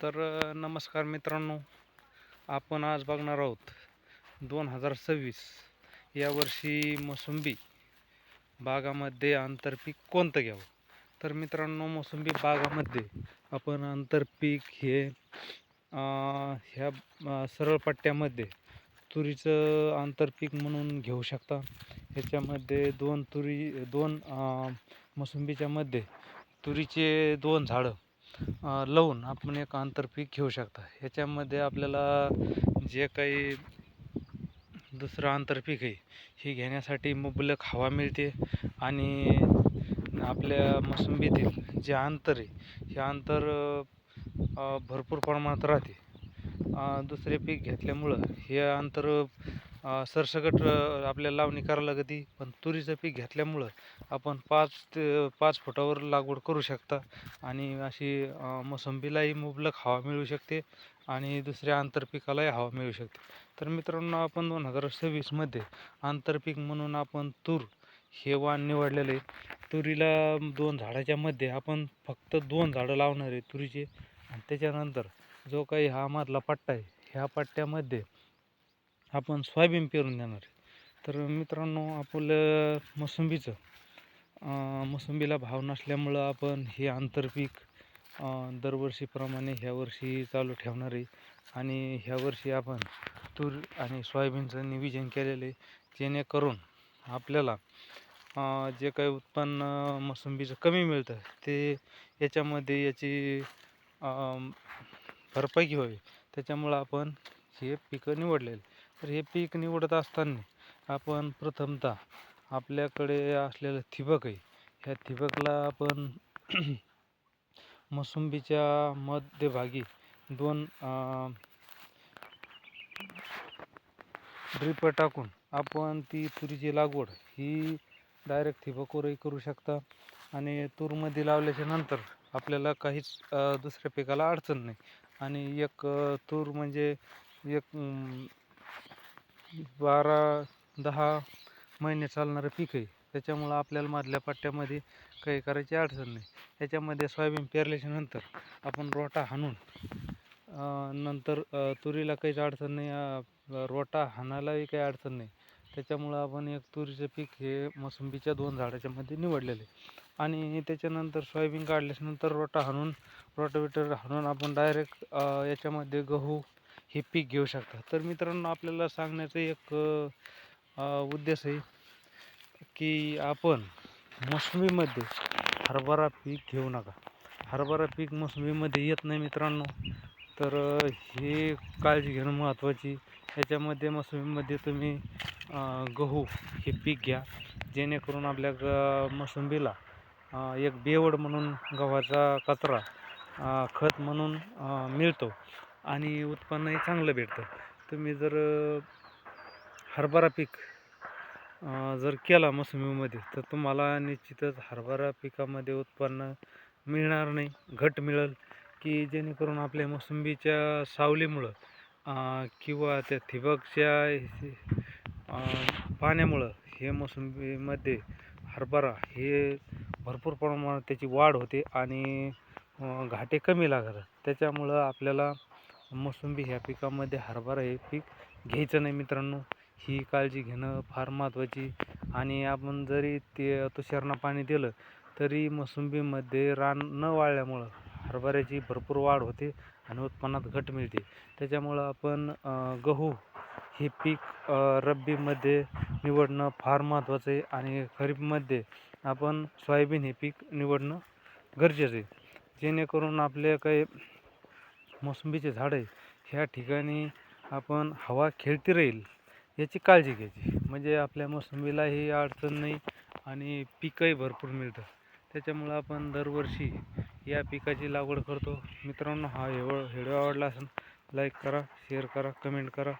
नमस्कार मित्रांनो, आपण आज बघणार आहोत 2026 या वर्षी मोसंबी बागामध्ये आंतरपीक कोणतं घ्यावं. तर मित्रांनो, मोसंबी बागामध्ये आपण आंतरपीक हे ह्या सरळ पट्ट्यामध्ये तुरीचं आंतरपीक म्हणून घेऊ शकता. ह्याच्यामध्ये दोन मोसंबीच्या मध्ये तुरीचे 2 झाडं लावून आपण एक आंतरपीक घेऊ शकता. ह्याच्यामध्ये आपल्याला जे काही दुसरं आंतरपीक आहे हे घेण्यासाठी मुबलक हवा मिळते आणि आपल्या मोसंबीतील जे अंतर आहे हे अंतर भरपूर प्रमाणात राहते. दुसरे पीक घेतल्यामुळं हे अंतर सरसकट आपल्याला लावणी करावं लागते. पण तुरीचं पीक घेतल्यामुळं आपण 5 फुटावर लागवड करू शकता आणि अशी मोसंबीलाही मुबलक हवा मिळू शकते आणि दुसऱ्या आंतरपिकालाही हवा मिळू शकते. तर मित्रांनो, आपण 2026मध्ये आंतरपीक म्हणून आपण तूर हे वाण निवडलेले. तुरीला 2 झाडाच्या मध्ये आपण फक्त 2 झाडं लावणार आहे तुरीचे आणि त्याच्यानंतर जो काही हा मधला पट्टा आहे ह्या पट्ट्यामध्ये आपण सोयाबीन पेरून देणार आहे. तर मित्रांनो, आपलं मोसंबीला भाव नसल्यामुळं आपण हे आंतरपीक दरवर्षीप्रमाणे ह्या वर्षी चालू ठेवणार आहे आणि ह्या वर्षी आपण तूर आणि सोयाबीनचं नियोजन केलेलं आहे, जेणेकरून आपल्याला जे काही उत्पन्न मोसंबीचं कमी मिळतं ते याच्यामध्ये याची भरपाई व्हावी, त्याच्यामुळं आपण हे पिकं निवडलेले. तर हे पीक निवडत असताना आपण प्रथमतः आपल्याकडे असलेलं ठिबक आहे, ह्या ठिबकला आपण मोसंबीच्या मध्यभागी 2 ड्रिप टाकून आपण ती तुरीची लागवड ही डायरेक्ट ठिबकवरही करू शकता आणि तूरमध्ये लावल्याच्या नंतर आपल्याला काहीच दुसऱ्या पिकाला अडचण नाही. आणि एक तूर म्हणजे एक 12-10 महिने चालणारं पीक आहे, त्याच्यामुळं आपल्याला मधल्या पट्ट्यामध्ये काही करायची अडचण नाही. याच्यामध्ये सोयाबीन पेरल्याच्या नंतर आपण रोटा हाणून नंतर तुरीला काहीच अडचण नाही, रोटा हाणायलाही काही अडचण नाही. त्याच्यामुळं आपण एक तुरीचं पीक हे मोसंबीच्या 2 झाडाच्या मध्ये निवडलेले आणि त्याच्यानंतर सोयाबीन काढल्याच्यानंतर रोटावेटर हाणून आपण डायरेक्ट याच्यामध्ये गहू हे पीक घेऊ शकता. तर मित्रांनो, आपल्याला सांगण्याचं एक उद्देश आहे की आपण मोसंबीमध्ये हरभरा पीक घेऊ नका. हरभरा पीक मोसंबीमध्ये येत नाही मित्रांनो. तर हे काळजी घेणं महत्त्वाची. याच्यामध्ये मोसंबीमध्ये तुम्ही गहू हे पीक घ्या, जेणेकरून आपल्या मोसंबीला एक बेवड म्हणून गव्हाचा कचरा खत म्हणून मिळतो आणि उत्पन्नही चांगलं भेटतं. तुम्ही जर हरभरा पीक जर केला मोसंबीमध्ये तर तुम्हाला निश्चितच हरभरा पिकामध्ये उत्पन्न मिळणार नाही, घट मिळेल की जेणेकरून आपल्या मोसंबीच्या सावलीमुळं किंवा त्या ठिबकच्या पाण्यामुळं हे मोसंबीमध्ये हरभरा हे भरपूर प्रमाणात त्याची वाढ होते आणि घाटे कमी लागतात. त्याच्यामुळं आपल्याला मोसंबी ह्या पिकामध्ये हरभरा हे पीक घ्यायचं नाही मित्रांनो. ही काळजी घेणं फार महत्त्वाची आणि आपण जरी ते तुषारनं पाणी दिलं तरी मोसंबीमध्ये रान न वाळल्यामुळं हरभऱ्याची भरपूर वाढ होते आणि उत्पन्नात घट मिळते. त्याच्यामुळं आपण गहू हे पीक रब्बीमध्ये निवडणं फार महत्त्वाचं आहे आणि खरीपमध्ये आपण सोयाबीन हे पीक निवडणं गरजेचं आहे, जेणेकरून आपले काही मोसंबीचे झाड आहे ह्या ठिकाणी आपण हवा खेळती राहील याची काळजी घ्यायची, म्हणजे आपल्या मोसंबीलाही अडचण नाही आणि पीकही भरपूर मिळतं. त्याच्यामुळं आपण दरवर्षी या पिकाची लागवड करतो. मित्रांनो, हा व्हिडिओ आवडला असेल लाईक करा, शेअर करा, कमेंट करा.